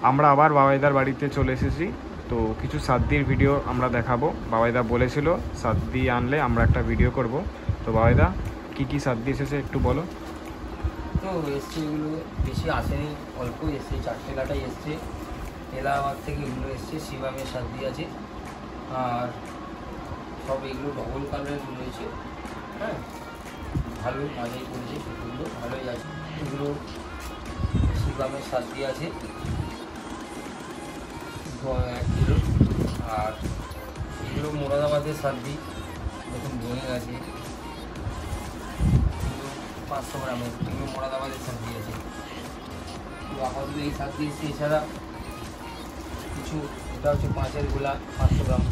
আমরা আবার বাবাইদার বাড়িতে চলে এসেছি। তো কিছু সাদ্দির ভিডিও আমরা দেখাবো। বাবাইদা বলেছিল সাদ্দি আনলে আমরা একটা ভিডিও করব। তো বাবাইদা কি কি সাদ্দি এসেছে একটু বলো। তো এসছে এগুলো বেশি আসেনি, অল্পই এসছে, 4টে লাটাই এসছে। এলাহাবাদ থেকে এগুলো এসছে, শিবামের সাদ্দি আছে। আর সব এগুলো ডবল কালারের রয়েছে। হ্যাঁ, ভালোই মাঝেই করেছে, কুকুরগুলো ভালোই আছে। এগুলো শিবামের সাদ্দি আছে 1 কিলো। আর এগুলো মোরাদাবাদের সাদ্দি, দেখুন ভেঙে গেছে। 500 গ্রামের এগুলো মোরাদাবাদের সাদ্দি আছে। তো আপাতত এই সাদ্দি এসছে। এছাড়া কিছু, এটা হচ্ছে 5-এর গোলা 500 গ্রাম,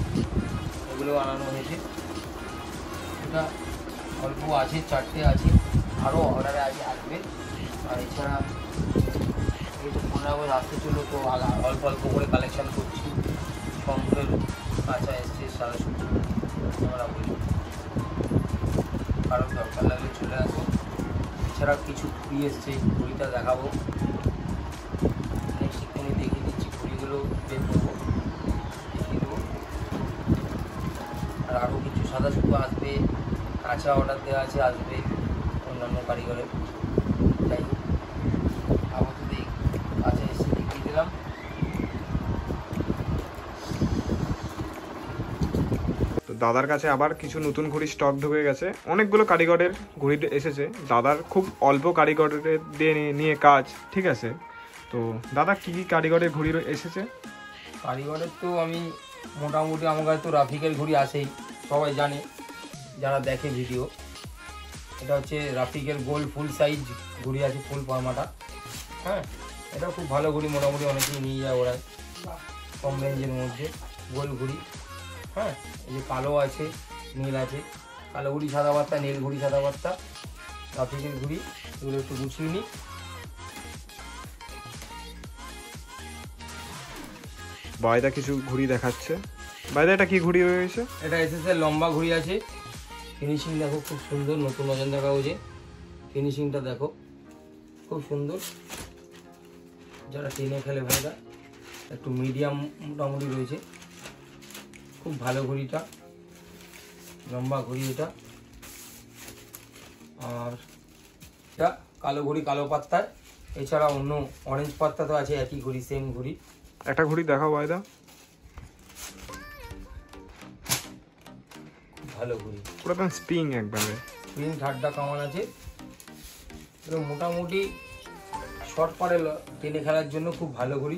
এগুলো আনানো হয়েছে। এটা অল্প আছে, 4টে আছে, আরও অর্ডারে আছে, আসবে। আর এছাড়া এই তো 15 আগস্ট আসতে চলো, তো অল্প অল্প করে কালেকশান করছি। শঙ্করের কাঁচা এসছে 70 আমরা বলি, কারণ দরকার লাগলে চলে আসো। এছাড়া কিছু ঘুড়ি এসছে, ঘুড়িটা দেখাবো, সেখানে দেখিয়ে দিচ্ছি। ঘুড়িগুলো বের করবো, দেখিয়ে দেবো। আর আরও কিছু সাদা শুকো আসবে, কাঁচা অর্ডার দেওয়া আছে, আসবে অন্যান্য কারিগরের। তাই আপাতত এই কাঁচা এসে দেখিয়ে দিলাম। তো দাদার কাছে আবার কিছু নতুন ঘড়ি স্টক ঢুকে গেছে। অনেকগুলো কারিগরের ঘড়ি এসেছে। দাদার খুব অল্প কারিগরের দিয়ে নিয়ে কাজ, ঠিক আছে। তো দাদা কি কি কারিগরের ঘড়ি এসেছে? কারিগরের তো আমি মোটামুটি, আমার কাছে তো রাফিকের ঘড়ি আসেই, সবাই জানে যারা দেখে ভিডিও। এটা হচ্ছে রাফিকের গোল্ড ফুল সাইজ ঘড়ি আছে, ফুল ফর্মাটা। হ্যাঁ, এটা খুব ভালো ঘড়ি, মোটামুটি অনেকেই নিয়ে যায় ওরা, কম রেঞ্জের মধ্যে গোল্ড ঘড়ি। হ্যাঁ, এই যে কালো আছে, নীল আছে, কালো ঘড়ি সাদা বার্তা, নীল ঘড়ি সাদা বার্তা, রাফিকের ঘড়ি। এগুলো একটু গুছিয়ে নিই। বাইদা কিছু ঘড়ি দেখাচ্ছে। বাইদা এটা কি ঘড়ি রয়েছে? এটা এসএসএর লম্বা ঘড়ি আছে। ফিনিশিং দেখো খুব সুন্দর, নতুন অজন্তা কাগজে ফিনিশিংটা দেখো খুব সুন্দর। যারা টেনে খেলে ভাইরা, একটু মিডিয়াম মোটামুটি রয়েছে, খুব ভালো ঘড়িটা, লম্বা ঘড়ি এটা। আর এটা কালো ঘড়ি, কালো পাত্তায়। এছাড়া অন্য অরেঞ্জ পাত্তা তো আছে, একই ঘড়ি, সেম ঘড়ি। একটা ঘড়ি দেখাও বাইদা। ভালো ঘড়ি, পুরো স্প্রিং, একবারে স্প্রিং, ঠাড্ডা কামান আছে। মোটামুটি শর্ট পারে টেনে খেলার জন্য খুব ভালো ঘড়ি।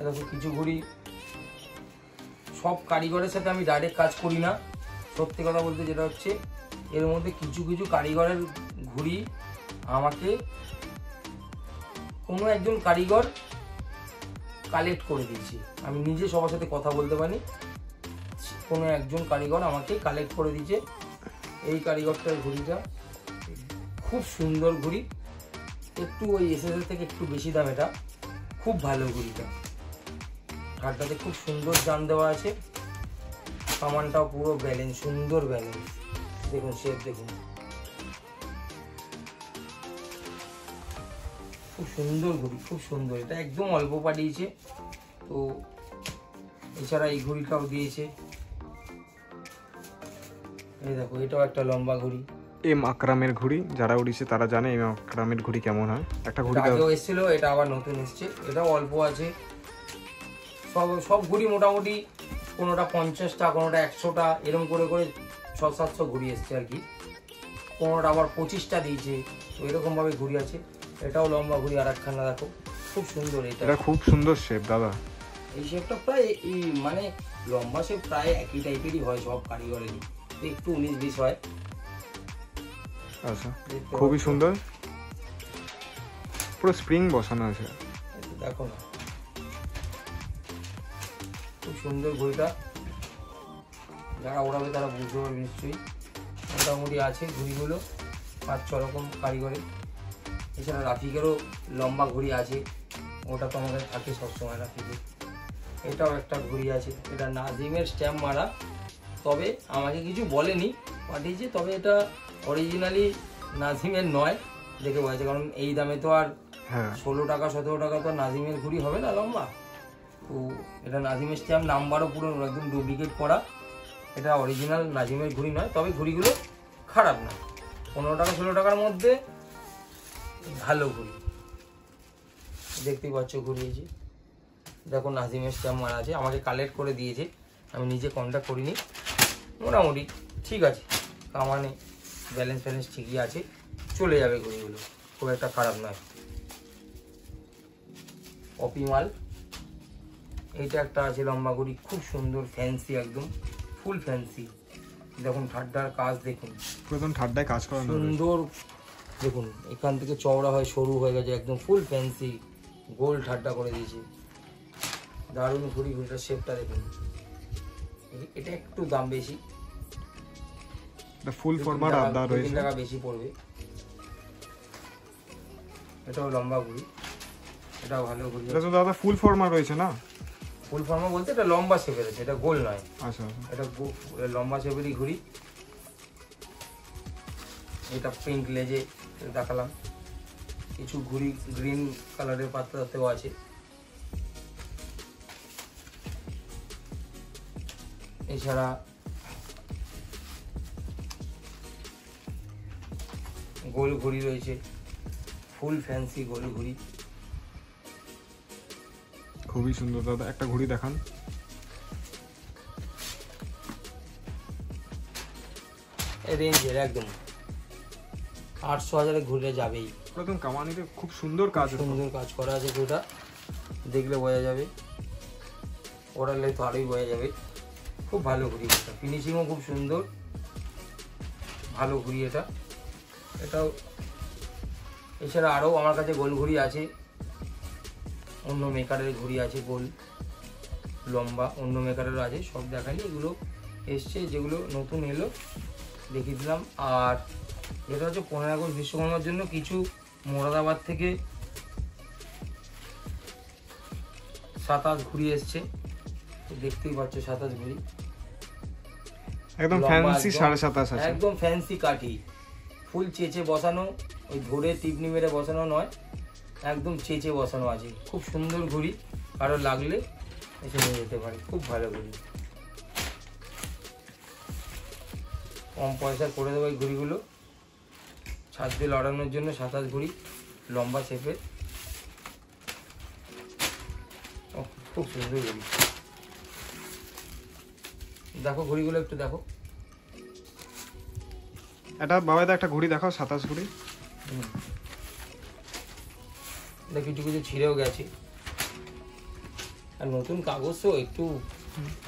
দেখো কিছু ঘড়ি, সব কারিগরের সাথে আমি ডাইরেক্ট কাজ করি না, সত্যি কথা বলতে। যেটা হচ্ছে এর মধ্যে কিছু কিছু কারিগরের ঘড়ি আমাকে কোনো একজন কারিগর কালেক্ট করে দিয়েছি। আমি নিজে সবার সাথে কথা বলতে পারি, কোনো একজন কারিগর আমাকে কালেক্ট করে দিয়েছে। এই কারিগরটার ঘড়িটা খুব সুন্দর ঘড়ি, একটু ওই এসএসএল থেকে একটু বেশি দাম। এটা খুব ভালো ঘড়িটা, ঘাটটাতে খুব সুন্দর জান দেওয়া আছে। কামানটাও পুরো ব্যালেন্স, সুন্দর ব্যালেন্স, দেখুন শেপ দেখুন, খুব সুন্দর ঘড়ি, খুব সুন্দর। এটা একদম অল্প পাঠিয়েছে। তো এছাড়া এই ঘড়িটাও দিয়েছে, এই দেখো, এটাও একটা লম্বা ঘড়ি, এম আকরামের ঘড়ি। যারা উড়িয়েছে তারা জানে এম আকরামের ঘড়ি কেমন হয়। একটা ঘড়ি আগেও এসেছিল, এটা আবার নতুন এসছে, এটাও অল্প আছে। সব ঘড়ি মোটামুটি কোনোটা 50টা, কোনোটা 100টা, এরকম করে করে 600-700 ঘড়ি এসছে আর কি। কোনোটা আবার 25টা দিয়েছে, তো এরকমভাবে ঘড়ি আছে। এটাও লম্বা ঘড়ি, আর একখানা দেখো খুব সুন্দর। এটা খুব সুন্দর শেপ দাদা। এই শেপটা প্রায় এই মানে লম্বা শেপ প্রায় একই টাইপেরই হয় সব কারিগরেরই, একটু 19-20 হয়। আচ্ছা, খুবই সুন্দর, পুরো স্প্রিং বসানো আছে, দেখো না, খুব সুন্দর ঘড়িটা। যারা ওড়াবে তারা বুঝতে পারবে নিশ্চয়ই। মোটামুটি আছে ঘড়িগুলো 5-6 রকম কারিগরের। এছাড়া রাফিকেরও লম্বা ঘড়ি আছে, ওটা তো আমাদের থাকে সবসময় রাফিকের। এটাও একটা ঘড়ি আছে, এটা নাজিমের স্ট্যাম্প মারা, তবে আমাকে কিছু বলেনি, পাঠিয়েছে। তবে এটা অরিজিনালি নাজিমের নয়, দেখে বলেছে, কারণ এই দামে তো আর হ্যাঁ 16 টাকা 17 টাকা তো নাজিমের ঘুড়ি হবে না লম্বা। তো এটা নাজিমের স্ট্যাম্প, নাম্বারও পুরো একদম ডুপ্লিকেট করা, এটা অরিজিনাল নাজিমের ঘুড়ি নয়। তবে ঘুড়িগুলো খারাপ না, 15 টাকা 16 টাকার মধ্যে ভালো ঘুড়ি। দেখতেই পাচ্ছ ঘুরিয়েছি, দেখো নাজিমের স্ট্যাম্প মারা আছে, আমাকে কালেক্ট করে দিয়েছে, আমি নিজে কন্ট্যাক্ট করিনি। মোটামুটি ঠিক আছে, কামানে ব্যালেন্স ফ্যালেন্স ঠিকই আছে, চলে যাবে ঘুড়িগুলো, খুব একটা খারাপ নয়। কপি মাল, এইটা একটা আছে লম্বা ঘুড়ি, খুব সুন্দর ফ্যান্সি, একদম ফুল ফ্যান্সি। দেখুন ঠাড্ডার কাজ দেখুন, প্রথম ঠাড্ডায় কাজ করানো রয়েছে। সুন্দর। দেখুন এখান থেকে চওড়া হয় সরু হয়ে গেছে, একদম ফুল ফ্যান্সি, গোল ঠাড্ডা করে দিয়েছে, দারুণ ঘুড়ি। ঘুড়িটার শেপটা দেখুন, এটা একটু দাম বেশি, এটা ফুল ফরম্যাট আলাদা রয়েছে, 3 টাকা বেশি পড়বে। এটাও লম্বা ঘুড়ি, এটাও ভালো ঘুড়ি। এটা তো দাদা ফুল ফরম্যাট রয়েছে না? ফুল ফর্মা বলতে এটা লম্বা শেপের আছে, এটা গোল নয়। আচ্ছা এটা লম্বা শেপেরই ঘুড়ি। এটা পিঙ্ক লেজে দেখালাম, কিছু ঘুড়ি গ্রিন কালারের পাতাতেও আছে। এছাড়া গোল ঘুড়ি রয়েছে, ফুল ফ্যান্সি গোল ঘুড়ি। খুবই সুন্দর দাদা, একটা ঘুড়ি দেখান। রেঞ্জের একদম 800,000 ঘুরে যাবেই। প্রথম কামানিতে খুব সুন্দর কাজ, সুন্দর কাজ করা আছে, ঘুড়িটা দেখলে বোঝা যাবে, ওড়ালে তো আরোই বোঝা যাবে। খুব ভালো ঘুড়ি, ফিনিশিংও খুব সুন্দর, ভালো ঘুড়ি এটা। এটাও এছাড়া আরও আমার কাছে গোল ঘুড়ি আছে, অন্য মেকারের ঘুড়ি আছে গোল লম্বা, অন্য মেকারেরও আছে, সব দেখাইনি, এগুলো এসছে যেগুলো নতুন এলো দেখিয়ে দিলাম। আর এটা হচ্ছে 15 আগস্ট বিশ্বকর্মার জন্য কিছু মোরাদাবাদ থেকে 27 ঘুড়ি এসছে, দেখতেই পাচ্ছ 27 ঘুড়ি, একদম ফ্যান্সি 27.5 আছে, একদম ফ্যান্সি কাঠি, ফুল চেচে বসানো, ওই ধরে টিপনি মেরে বসানো নয়, একদম চেচে বসানো আছে। খুব সুন্দর ঘুড়ি, কারো লাগলে এসে নিয়ে যেতে পারে, খুব ভালো ঘুড়ি। কম পয়সা করে দেবো এই ঘুড়িগুলো, ছাদ দিয়ে লড়ানোর জন্য 27 ঘুড়ি লম্বা শেপের, খুব সুন্দর ঘুড়ি। দেখো ঘুড়িগুলো একটু দেখো, এটা বাবাইদা একটা ঘুড়ি দেখাও, 27 ঘুড়ি। কিছু কিছু ছিঁড়েও গেছে, আর নতুন কাগজ তো একটু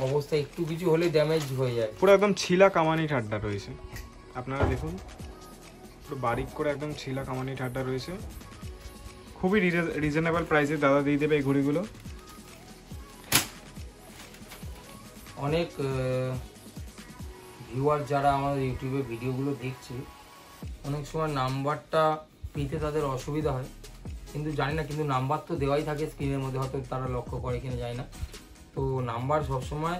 অবস্থা একটু কিছু হলে ড্যামেজ হয়ে যায়। পুরো একদম ছিলা কামানি ঠাড্ডা রয়েছে, আপনারা দেখুন, পুরো বারিক করে একদম ছিলা কামানি ঠাড্ডা রয়েছে। খুবই রিজনেবল প্রাইসে দাদা দিয়ে দেবে এই ঘুড়িগুলো। অনেক ভিউয়ার যারা আমাদের ইউটিউবে ভিডিওগুলো দেখছে, অনেক সময় নাম্বারটা পেতে তাদের অসুবিধা হয়, কিন্তু জানি না, কিন্তু নাম্বার তো দেওয়াই থাকে স্ক্রিনের মধ্যে, হয়তো তারা লক্ষ্য করে কিনা যায় না। তো নাম্বার সবসময়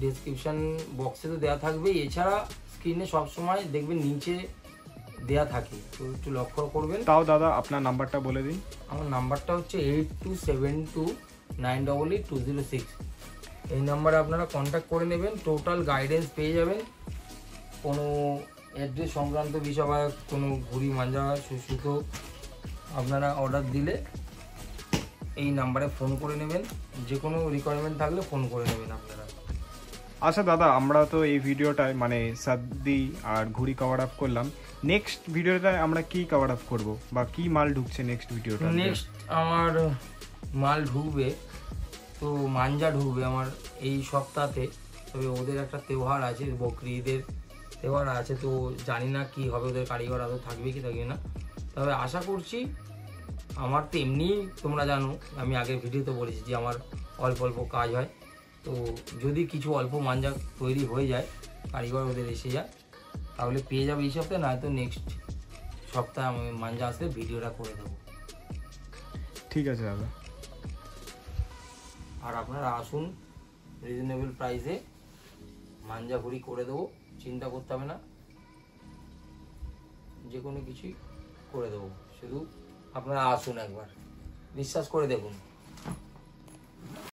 ডেসক্রিপশান বক্সে তো দেওয়া থাকবেই, এছাড়া স্ক্রিনে সবসময় দেখবেন নিচে দেওয়া থাকে, তো একটু লক্ষ্য করবেন। তাও দাদা আপনার নাম্বারটা বলে দিন। আমার নাম্বারটা হচ্ছে 8272988206। এই নাম্বারে আপনারা কন্ট্যাক্ট করে নেবেন, টোটাল গাইডেন্স পেয়ে যাবেন। কোনো অ্যাড্রেস সংক্রান্ত বিষয় বা কোনো ঘুড়ি মাঞ্জা সুতো আপনারা অর্ডার দিলে এই নাম্বারে ফোন করে নেবেন, যে কোনো রিকোয়ারমেন্ট থাকলে ফোন করে নেবেন আপনারা। আচ্ছা দাদা, আমরা তো এই ভিডিওটায় মানে সাদ্দি আর ঘুড়ি কভার আপ করলাম, নেক্সট ভিডিওটায় আমরা কি কভার আপ করবো বা কি মাল ঢুকছে নেক্সট ভিডিওটা? নেক্সট আমার মাল ঢুকবে, তো মাঞ্জা ঢুকবে আমার এই সপ্তাহে। তবে ওদের একটা তেওহার আছে, বকরি ঈদের তেওহার আছে, তো জানি না কি হবে, ওদের কারিগর আদৌ থাকবে কি থাকবে না। তবে আশা করছি, আমার তো এমনি তোমরা জানো, আমি আগের ভিডিওতে বলেছি যে আমার অল্প অল্প কাজ হয়, তো যদি কিছু অল্প মাঞ্জা তৈরি হয়ে যায়, কারিগর ওদের এসে যায়, তাহলে পেয়ে যাবে এই সপ্তাহে, নয়তো নেক্সট সপ্তাহে আমি মাঞ্জা আসলে ভিডিওটা করে দেবো। ঠিক আছে দাদা। আর আপনারা আসুন, রিজনেবল প্রাইসে মাঞ্জা ঘুড়ি করে দেবো, চিন্তা করতে হবে না, যে কোনো কিছুই করে দেবো, শুধু আপনারা আসুন একবার, বিশ্বাস করে দেখুন।